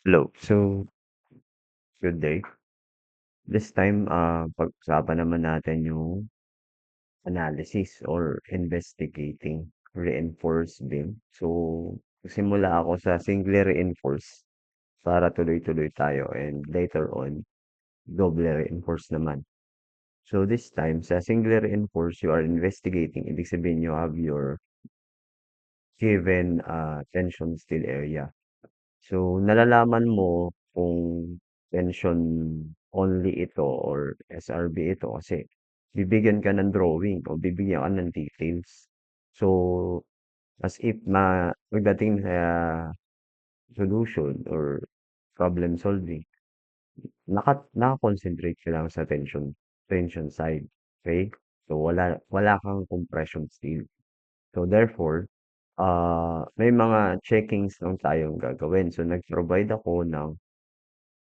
Hello. So, good day. This time, pag-usapan naman natin yung analysis or investigating reinforced beam. So, simula ako sa singly reinforced para tuloy-tuloy tayo and later on, double reinforced naman. So, this time, sa singly reinforced, you are investigating. Ibig sabihin, you have your given tension steel area. So, nalalaman mo kung tension only ito or SRB ito kasi bibigyan ka ng drawing o bibigyan ka ng details. So, as if pagdating sa solution or problem solving, naka-concentrate ka lang sa tension side. Okay? So, wala kang compression steel. So, therefore, may mga checkings lang tayong gagawin. So, nag-provide ako ng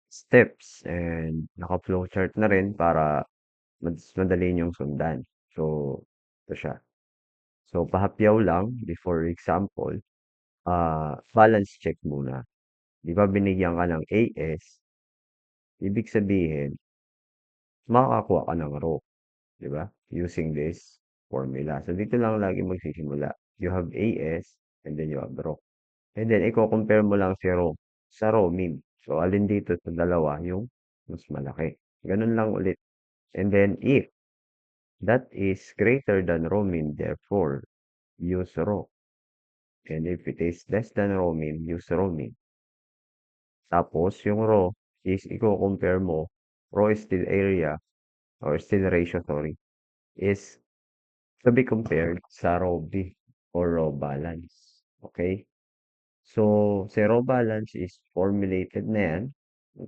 steps and naka-flowchart na rin para mas madali niyong sundan. So, ito siya. So, pahapyaw lang before example, balance check muna. Di ba binigyan ka ng AS, ibig sabihin, makakakuha ka ng raw, di ba? Using this formula. So, dito lang lagi magsisimula. You have AS and then you have raw. And then, i-compare mo lang si raw sa raw mean. So, alin dito sa dalawa yung mas malaki. Ganun lang ulit. And then, if that is greater than rho mean, therefore, use rho. And if it is less than rho mean, use rho mean. Tapos, yung rho is i-compare mo, rho is still area, or still ratio, sorry, is to be compared sa rho B or rho balance. Okay? So, si rho balance is formulated na yan.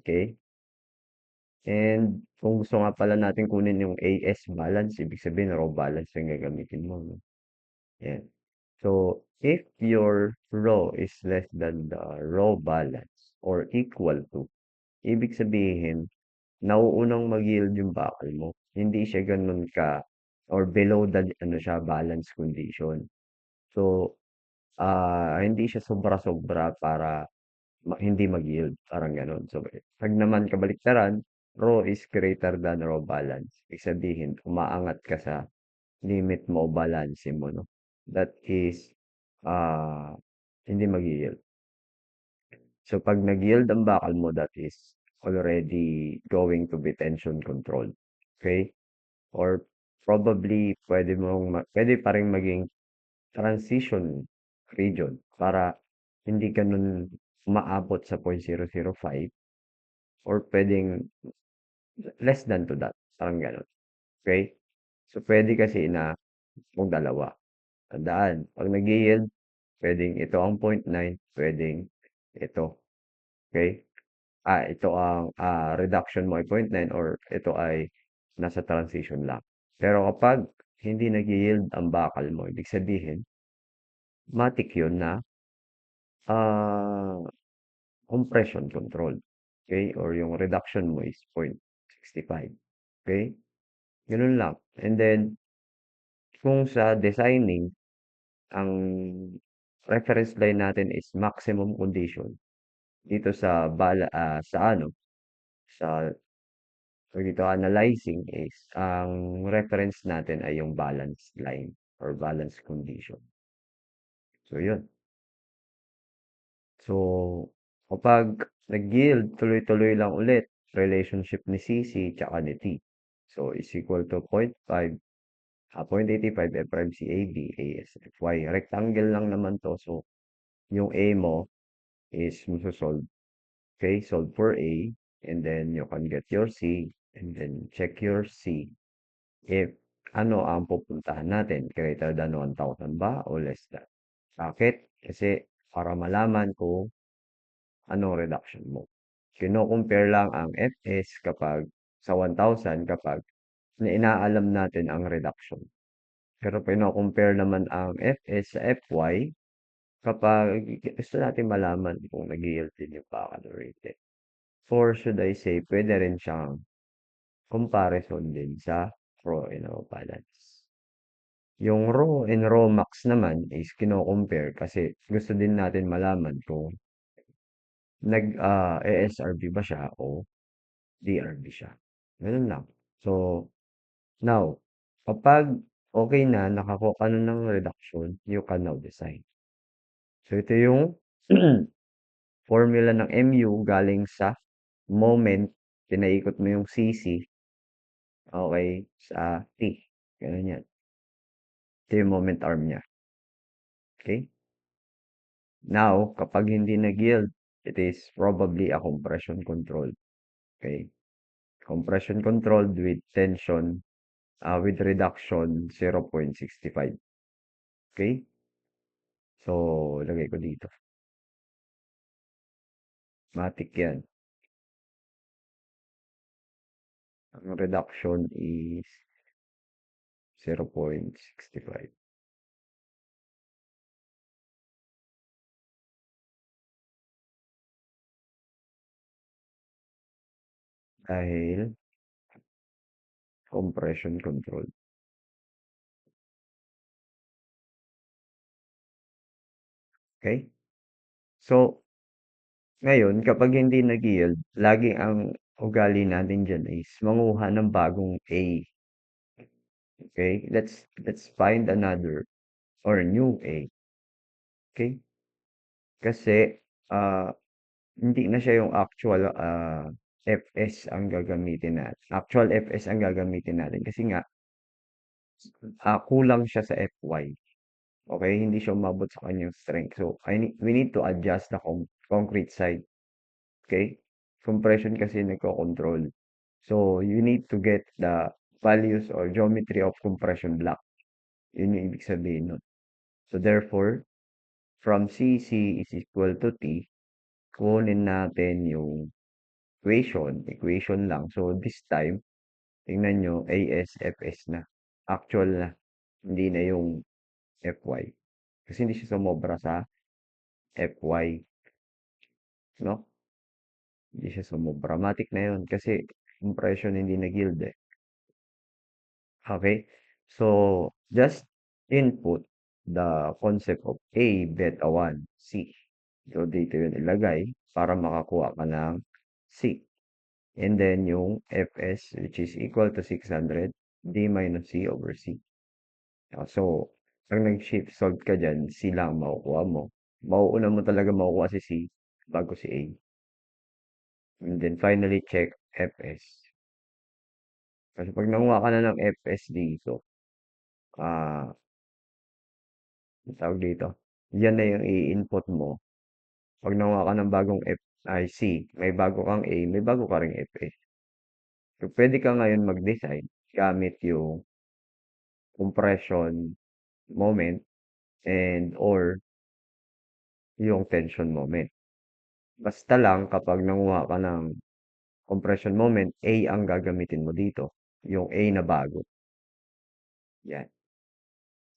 Okay? And kung gusto nga pala natin kunin yung AS balance, ibig sabihin rho balance yung gagamitin mo. No? Yan. So, if your row is less than the row balance or equal to, ibig sabihin, nauunang mag-yield yung bakal mo. Hindi siya ganun ka or below the ano siya, balance condition. So, hindi siya sobra-sobra para hindi mag-yield. Parang ganun. So, pag naman kabaliktaran, row is greater than row balance. Ibig sabihin, umaangat ka sa limit mo o balance mo, no? That is, ah, hindi mag-yield. So, pag nag-yield ang bakal mo, that is already going to be tension controlled. Okay? Or probably, pwede pa rin maging transition region para hindi ganun umaabot sa 0.005 or pwedeng less than to that. Parang ganun. Okay? So, pwede kasi na kung dalawa. Tandaan, pag nag-yield, pwedeng ito ang 0.9, pwedeng ito. Okay? Ito ang reduction mo ay 0.9 or ito ay nasa transition lang. Pero kapag hindi nag-yield ang bakal mo, ibig sabihin, matik yun na ah, compression control. Okay? Or yung reduction mo is 0.65. Okay? Ganun lang. And then, kung sa designing, ang reference line natin is maximum condition. Dito sa ano, sa dito analyzing is ang reference natin ay yung balance line or balance condition. So yun. So kapag nag-yield, tuloy-tuloy lang ulit relationship ni CC tsaka ni T. So is equal to 0.5, 0.85 F prime C A B A S F Y. Rectangle lang naman to. So yung A mo is solve. Okay, solve for A and then you can get your C and then check your C if ano ang pupuntahan natin, greater than 1,000 ba o less than? Bakit? Kasi para malaman kung anong reduction mo. Kino-compare lang ang Fs kapag sa 1,000 kapag inaalam natin ang reduction. Pero kino-compare naman ang Fs sa Fy kapag gusto natin malaman kung nag-yield din yung bakal or hindi. Or should I say, pwede rin siyang comparison din sa raw and raw balance. Yung raw and raw max naman is kino-compare kasi gusto din natin malaman kung ESRB ba siya o DRB siya, gano'n lang. So, now kapag okey na, nakakuha ka na ng reduction, you can now decide. So, ito yung formula ng MU galing sa moment, pinaikot mo yung CC, okey, sa T, gano'n 'yan. Ito yung moment arm niya, okey? Now, kapag hindi nag-yield, it is probably a compression control, okey? Compression controlled with tension, with reduction 0.65, okey? So, lagay ko dito, matic 'yan. Ang reduction is 0.65 dahil compression control, okey? So, ngayon kapag hindi nag-yield, lagi ang ugali natin diyan is manguha ng bagong A, okey? Let's find another or new A, okey? Kasi, ah, hindi na siya yung actual, FS ang gagamitin natin, actual FS ang gagamitin natin kasi nga, kulang siya sa FY, okey? Hindi siya umabot sa kanyang strength. So, we need to adjust the concrete side, okey? Compression kasi nagkokontrol. So, you need to get the values or geometry of compression block. Yun yung ibig sabihin nun. So, therefore, from CC is equal to T, kunin natin yung equation lang. So, this time, tingnan nyo, ASFS na. Actual na. Hindi na yung FY. Kasi hindi siya sumobra sa FY, no? Hindi siya sumobra. Matic na yun kasi compression hindi nag-yield eh. Okay? So, just input the concept of A, beta 1, C. So, dito yun ilagay para makakuha ka ng C. And then, yung Fs, which is equal to 600, D minus C over C. So, pag nag-shift solve ka dyan, C lang ang makukuha mo. Mauuna mo talaga makukuha si C bago si A. And then, finally, check Fs. Kasi pag nanguha ka na ng Fs dito, ah, tawag dito, yan na yung i-input mo. Pag nakuha ka ng bagong C, may bago kang A, may bago ka ring FS. So, pwede ka ngayon mag-design gamit yung compression moment and or yung tension moment. Basta lang kapag nanguha ka ng compression moment, A ang gagamitin mo dito. Yung A na bago. Yan.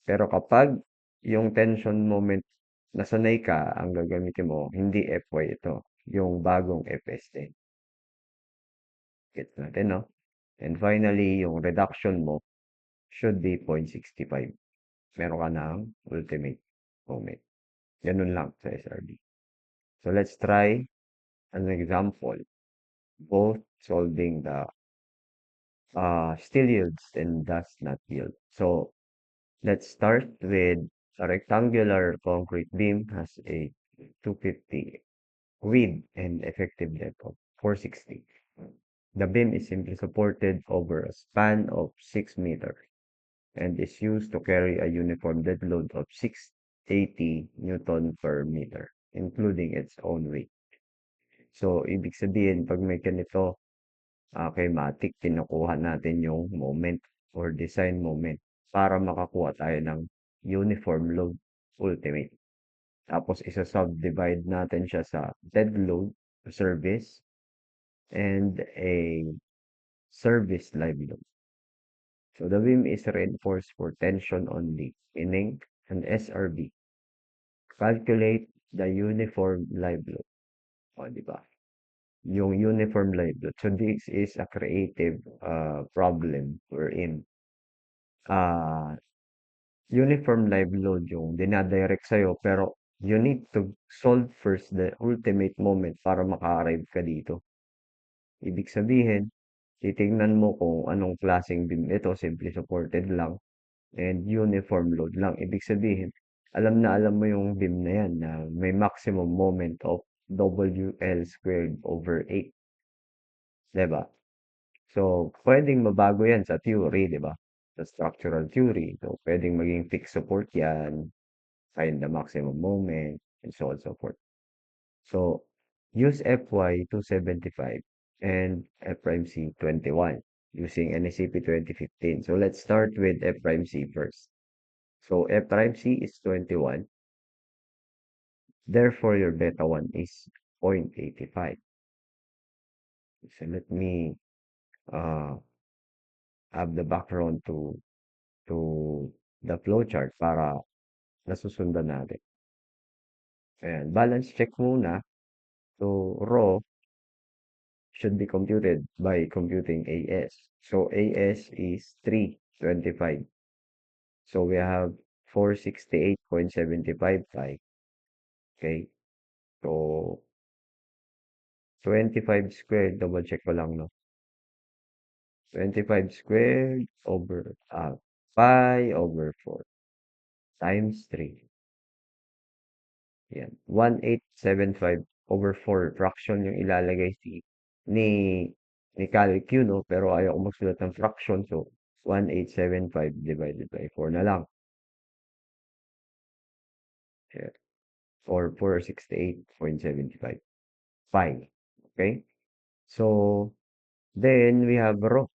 Pero kapag yung tension moment nasanay ka, ang gagamitin mo, hindi FY ito. Yung bagong FS din. Gets natin, no? And finally, yung reduction mo should be 0.65. Meron ka ng ultimate moment. Ganun lang sa SRD. So let's try an example. Both solving the still yields and does not yield. So let's start with a rectangular concrete beam has a 250 width and effective depth of 460. The beam is simply supported over a span of 6 meters and is used to carry a uniform dead load of 680 Newton per meter, including its own weight. So, ibig sabihin, pag may ganito, kinematic, kinukuha natin yung moment or design moment para makakuha tayo ng uniform load ultimate. Tapos, isa-subdivide natin siya sa dead load, service, and a service live load. So, the beam is reinforced for tension only, meaning an SRB. Calculate the uniform live load. O, di ba? Yung uniform live load. So, this is a creative problem we're in. Uniform live load yung dinadirect sa'yo, pero you need to solve first the ultimate moment para maka-arrive ka dito. Ibig sabihin, titignan mo kung anong klaseng beam ito, simply supported lang and uniform load lang. Ibig sabihin, alam na alam mo yung beam na yan na may maximum moment of WL squared over 8, 'di ba? So, pwedeng mabago yan sa theory, 'di ba? Sa structural theory. So, pwedeng maging fixed support yan, find the maximum moment, and so on and so forth. So, use Fy 275 and F prime C 21 using NSCP 2015. So, let's start with F prime C first. So, F prime C is 21. Therefore, your beta 1 is 0.85. So, let me uh, have the background to the flowchart para nasusundan natin. Ayan, balance check muna. So, rho should be computed by computing AS. So, AS is 325. So, we have 468.75 pi. Okay. So, 25 squared, double check ko lang, no? 25 squared over, pi over 4 times 3. Yan. 1875 over 4 fraction yung ilalagay ni ni Calq, no? Pero ayaw ko magsulat ng fraction. So, 1875 divided by 4 na lang. Yan. Or 468.75 pi. Okay? So, then we have rho.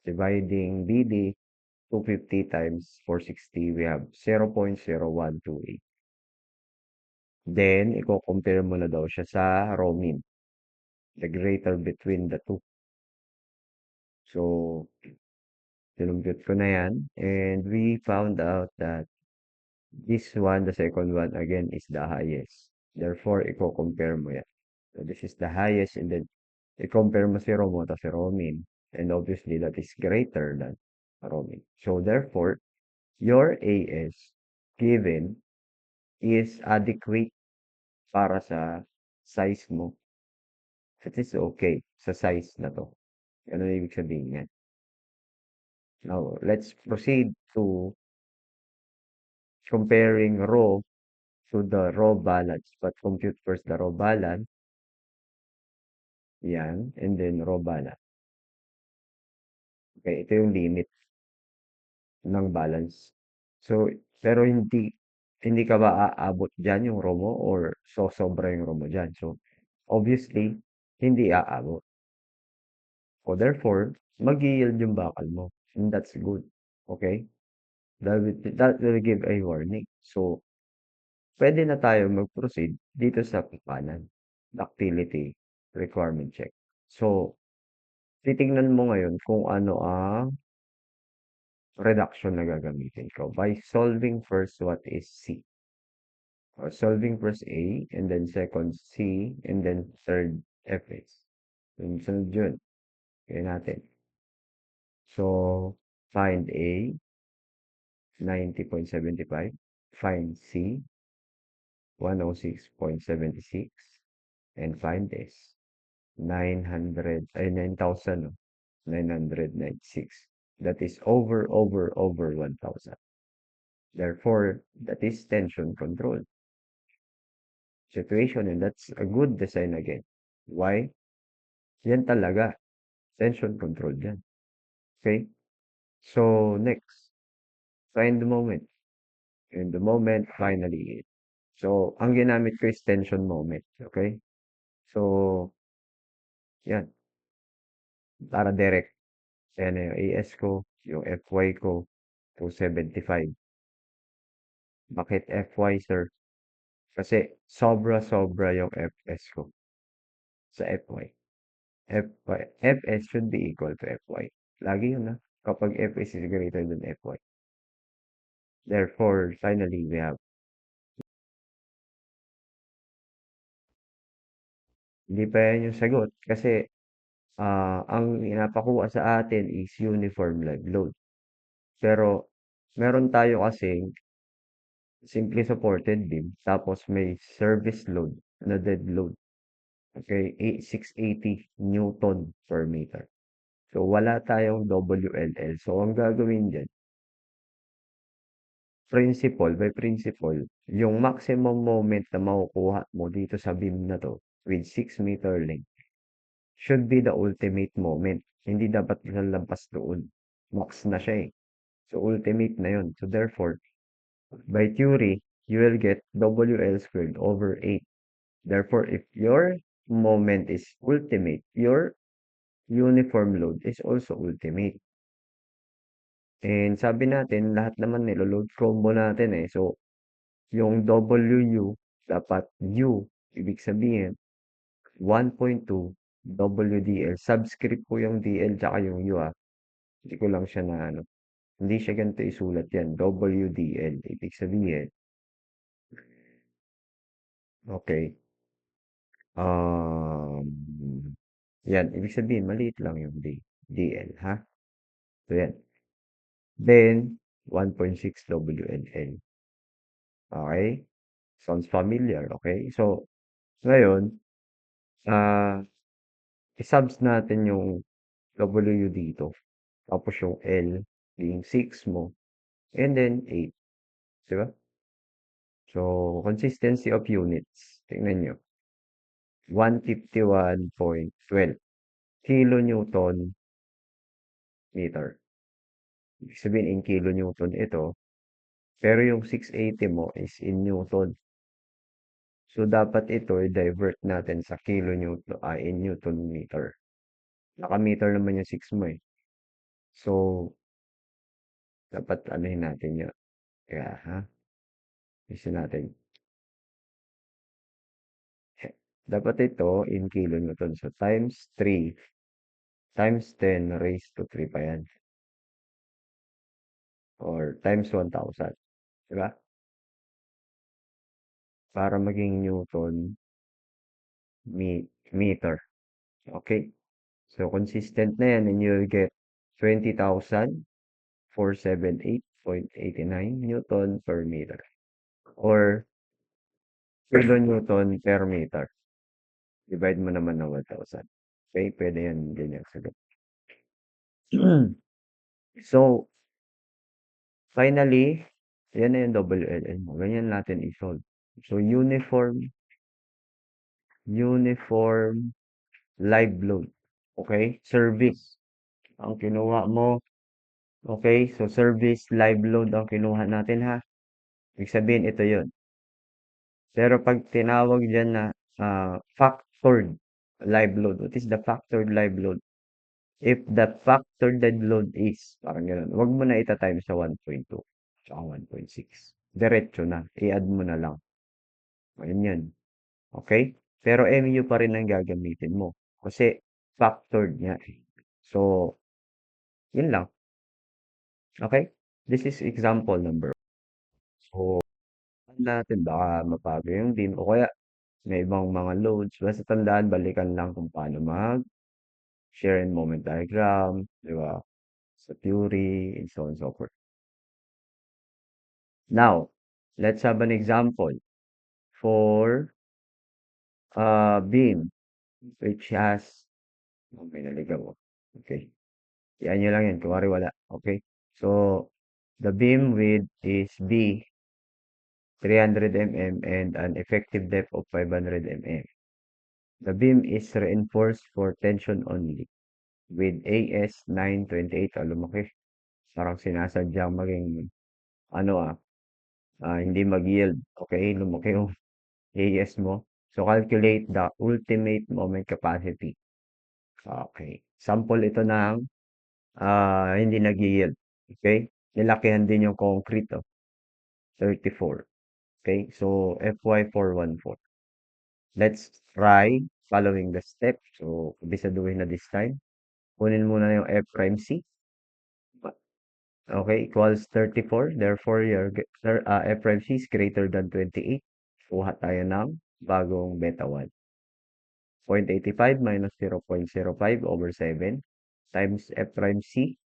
Dividing BD 250 times 460, we have 0.0128. Then, i-compare mo na daw siya sa rho mean, the greater between the two. So, sinumpit ko na yan. And we found out that this one, the second one, again, is the highest. Therefore, i-compare mo yan. So, this is the highest, and then, i-compare mo si rho mo, tapos si rho mean. And obviously, that is greater than rho mean. So, therefore, your AS given is adequate para sa size mo. It is okay sa size na to. Ano ibig sabihin yan? Now, let's proceed to comparing rho to the raw balance. But compute first the raw balance. Yan. And then raw balance. Okay, ito yung limit ng balance. So, pero hindi ka ba aabot dyan yung raw mo or sobra yung raw mo dyan? So, obviously, hindi aabot. So, therefore, mag-yield yung bakal mo. And that's good. Okay? That will give a warning. So, pwede na tayo mag-proceed dito sa kanan. Ductility requirement check. So, titingnan mo ngayon kung ano ang reduction na gagamitin ko by solving first what is C. Or solving first A, and then second C, and then third FS. Sunod yun. Kaya natin. So, find A, 90.75. Find C, 106.76. And find S, 9,000, no? 996. That is over 1,000. Therefore, that is tension control situation, and that's a good design again. Why? Yan talaga. Tension control yan. Okay? So, next. Find the moment. And the moment finally. So, ang ginamit ko is tension moment. Okay? So, yan. Para direct. Yan yung AS ko. Yung FY ko. 275. Bakit FY, sir? Kasi sobra-sobra yung FS ko sa FY. FS should be equal to FY. Lagi yun na. Kapag FS is greater than FY. Therefore, finally, we have, hindi pa yan yung sagot. Kasi, ang inapakuha sa atin is uniform live load. Pero, meron tayo kasing simply supported beam, tapos may service load na dead load. Okay, 680 Newton per meter. So, wala tayong WLL. So, ang gagawin dyan, principle by principle, yung maximum moment na makukuha mo dito sa beam na to with 6 meter length should be the ultimate moment. Hindi dapat lalabas doon. Max na siya eh. So, ultimate na yun. So, therefore, by theory, you will get WL squared over 8. Therefore, if your moment is ultimate, your uniform load is also ultimate. And sabi natin, lahat naman nilo-load combo natin eh. So, yung WU, dapat U, ibig sabihin, 1.2 WDL. Subscript po yung DL tsaka yung U ah. Hindi ko lang siya na ano. Hindi siya ganito isulat yan. WDL. Ibig sabihin, okay. Um, yan. Ibig sabihin, maliit lang yung DL, ha? So, yan. Then, 1.6 WNL. Okay? Sounds familiar, okay? So, ngayon, ah, isubs natin yung W dito. Tapos yung L being 6 mo. And then 8. Diba? So, consistency of units. Tingnan nyo. 151.12 kilonewton meter. Ibig sabihin in kilonewton ito. Pero yung 680 mo is in newton. So, dapat ito i-divert natin sa kilonewton, in newton meter. Naka-meter naman yung 6 mo eh. So, dapat anuhin natin yun. Kaya, ha? Isa natin. Dapat ito in kilonewton. So, times 3 times 10 raised to 3 pa yan. Or times 1,000. Diba? Para maging newton meter. Okay? So, consistent na yan and you'll get 20,478.89 Newton per meter. Or kilonewton per meter. Divide mo naman ng 1,000. Okay? Pwede yan ganyan sagot. So, finally, yan na yung WLN mo. Ganyan natin i-solve. So, uniform live load. Okay? Service. Ang kinuha mo. Okay? So, service live load ang kinuha natin ha. Ibig sabihin, ito yon. Pero pag tinawag dyan na factored live load, what is the factored live load? If the factored dead load is, parang gano'n, wag mo na ita-times sa 1.2 tsaka 1.6. Diretso na. I-add mo na lang. Ayun yan. Okay? Pero MU pa rin ang gagamitin mo. Kasi factored niya eh. So, yun lang. Okay? This is example number. So, ano natin baka mapago yung beam o kaya may ibang mga loads. Basta tandaan, balikan lang kung paano share and moment diagram, di ba? Sa theory, and so on and so forth. Now, let's have an example for a beam which has, may naligaw. Okay. Yan nyo lang yan. Kumari wala. Okay. So, the beam width is B, 300 mm and an effective depth of 500 mm. The beam is reinforced for tension only with AS 928. Lumaki. Parang sinasadyang maging ano hindi mag-yield. Okay, lumaki yung AS mo. So, calculate the ultimate moment capacity. Okay. Sample ito ng hindi nag-yield. Okay? Nilakihan din yung concrete, 34. Okay? So, FY414. Let's try following the steps. So, bisaduhin na this time. Kunin muna yung F prime C. Okay, equals 34. Therefore, your F prime C is greater than 28. Kuha tayo ng bagong beta 1. 0.85 minus 0.05 over 7 times F prime C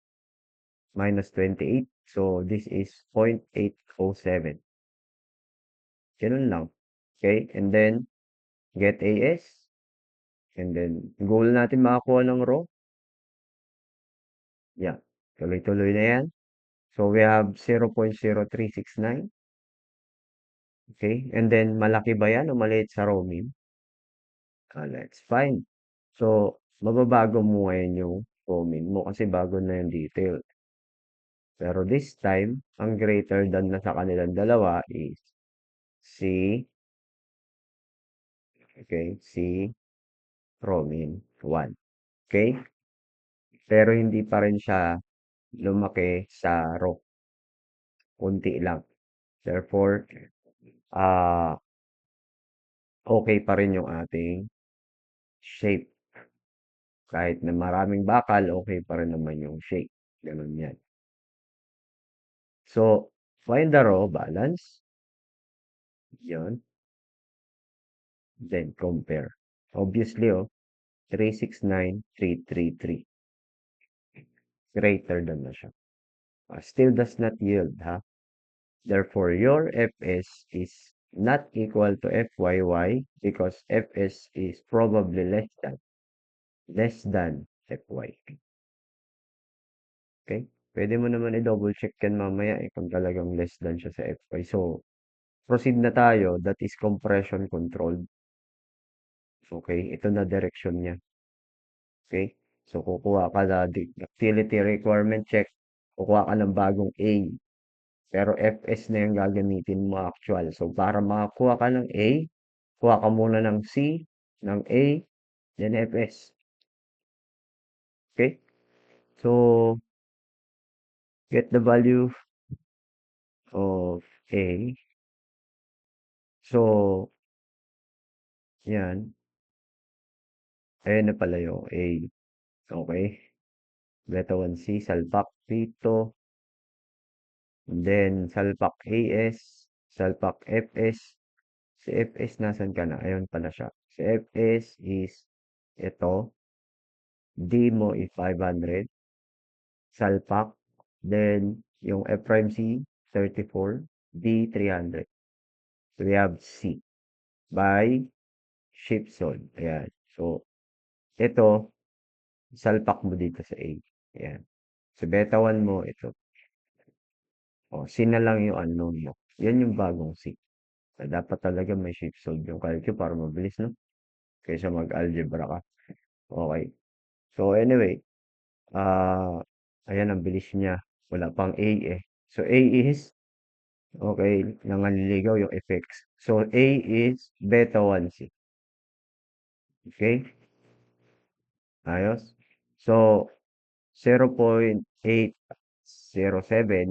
minus 28. So, this is 0.807. Ganun lang. Okay? And then, get AS. And then, goal natin makakuha ng raw. Yeah. Tuloy-tuloy na yan. So, we have 0.0369. Okay? And then, malaki ba yan o maliit sa raw mean? Let's find. So, mababago mo ngayon yung raw mean mo kasi bago na yung detail. Pero this time, ang greater than na sa kanilang dalawa is C, okay, C, Romin 1. Okay? Pero hindi pa rin siya lumaki sa row. Kunti lang. Therefore, ah, okay pa rin yung ating shape. Kahit na maraming bakal, okay pa rin naman yung shape. Ganun yan. So, find the row balance. Yun. Then, compare. Obviously, 369,333. Greater than na siya. Still does not yield, ha? Therefore, your Fs is not equal to Fyy because Fs is probably less than Fy. Okay? Pwede mo naman i-double check yan mamaya kung talagang less than siya sa Fy. So, proceed na tayo. That is compression controlled. Okay? Ito na direction niya. Okay? So, kukuha ka na ductility requirement check. Kukuha ka ng bagong A. Pero Fs na yung gagamitin mo actual. So, para makakuha ka ng A, kuha ka muna ng C, ng A, then Fs. Okay? So, get the value of A. So, yan. Ayan na pala yung A. Okay? Beta 1C, salpak dito. Then, salpak AS, salpak FS. Si FS, nasan ka na? Ayun pala siya. Si FS is ito. D mo is 500. Salpak. Then, yung F prime C, 34. D, 300. So, we have C by Shipson. Ayan. So, ito, salpak mo dito sa A. Ayan. So, beta 1 mo, ito. O, C na lang yung unknown mo. Yan yung bagong C. So, dapat talaga may shape solve yung calculus para mabilis, no? Kaysa mag-algebra ka. Okay. So, anyway, ayan, ang bilis niya. Wala pang A eh. So, A is, okay, nanganliligaw yung effects. So, A is beta 1C. Okay? Ayos? So, 0.807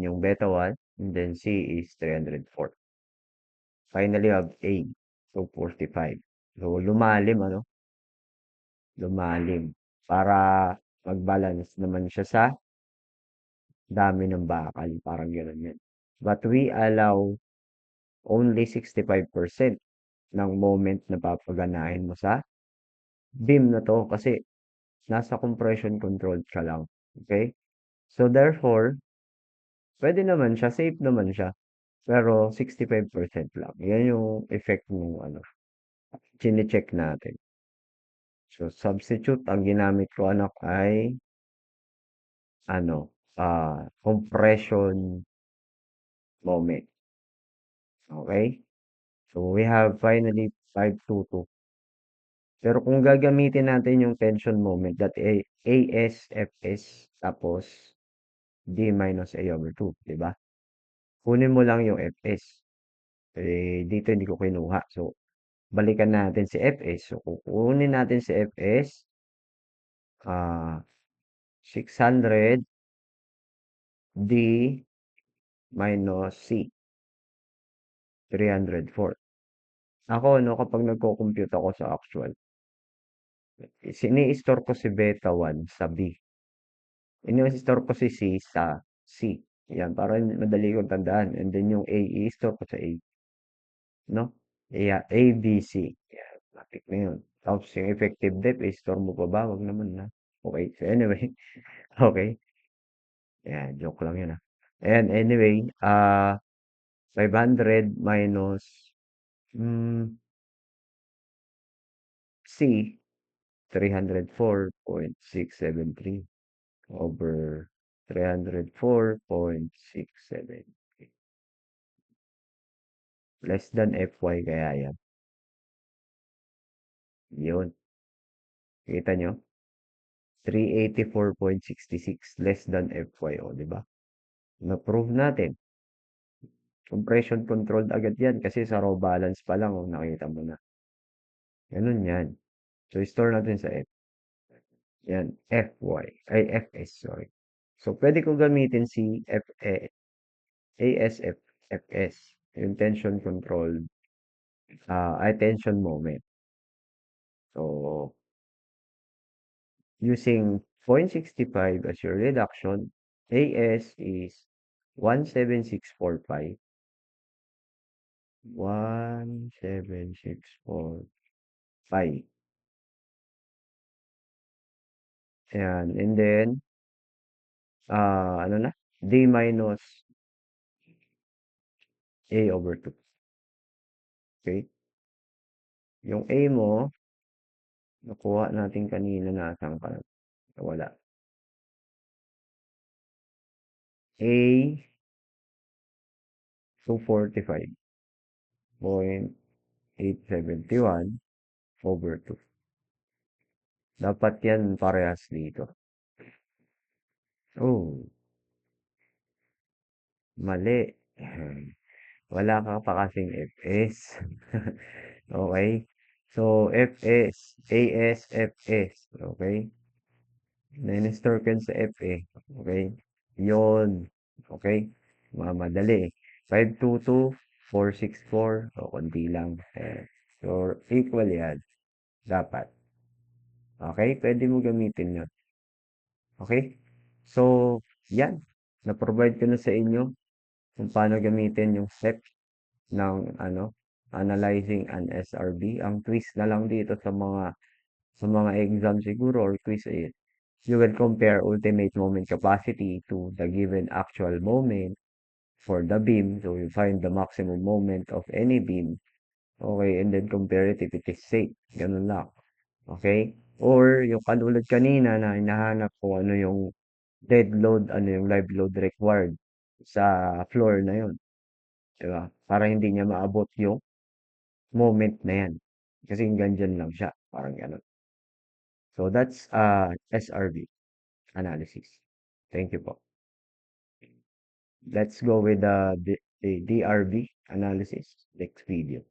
yung beta 1, and then C is 304. Finally, have A, 245. So, lumalim, ano? Lumalim. Para mag-balance naman siya sa dami ng bakal. Parang gano'n yan. But we allow only 65% ng moment na papaganahin mo sa beam na to kasi nasa compression control ka lang. Okay? So, therefore, pwede naman siya, safe naman siya. Pero 65% lang. Yan yung effect ng ano, chine-check natin. So, substitute, ang ginamit ko anak ay ano, compression moment. Okay? So, we have finally 522. Pero kung gagamitin natin yung tension moment, that ASFS tapos D minus A over 2, di ba? Kunin mo lang yung Fs. Eh, dito hindi ko kinuha. So, balikan natin si Fs. So, kukunin natin si Fs, 600 D minus C, 304. Ako, no, kapag nagko-compute ako sa actual, sini-store ko si beta 1 sa B. Ini-store ko si C sa C. Yan, para madali kong tandaan. And then yung A, i-store ko sa A. No? Yeah, A, B, C. Yan, matik na yun. Tapos yung effective depth, i-store mo pa ba? Wag naman na. Okay, so anyway. Okay. Yan, joke lang yun ah. And anyway, 500 minus Hmm, C, 304.673 over 304.673. Less than Fy kaya yan. Yun. Kita nyo? 384.66 less than Fy. O, di ba? Na-prove natin. Compression controlled agad yan kasi sa raw balance pa lang, oh, nakita mo na. Ganun yan. So, store natin sa F. Yan, Fy. Ay, Fs, sorry. So, pwede ko gamitin si ASF, Fs. Yung tension controlled, ay tension moment. So, using 0.65 as your reduction, AS is 17645. 17645. Ayan. And then, ano na? D minus A over 2. Okay? Yung A mo, nakuha natin kanina nasaan ka? Wala. A, 245.871 over 2. Dapat yan parehas dito. Oh, mali. Wala ka pa kasing Fs. Okay? So, Fs, AS, Fs. Okay? Na-store ka sa Fa. Okay? Yun. Okay? Madali. 522, 464. O, konti lang. So, equal yan. Dapat. Okay? Pwede mo gamitin yun. Okay? So, yan. Na-provide ko na sa inyo kung paano gamitin yung step ng analyzing an SRB. Ang twist na lang dito sa mga exam siguro or quiz is you will compare ultimate moment capacity to the given actual moment for the beam. So you find the maximum moment of any beam. Okay, and then compare it if it is safe. Ganun lang. Okay? Or yung katulad kanina na hinahanap ko ano yung dead load, ano yung live load required sa floor na yun. Diba? Para hindi niya maabot yung moment na yan. Kasi ganyan lang siya. Parang gano'n. So that's SRV analysis. Thank you po. Let's go with the DRV analysis next video.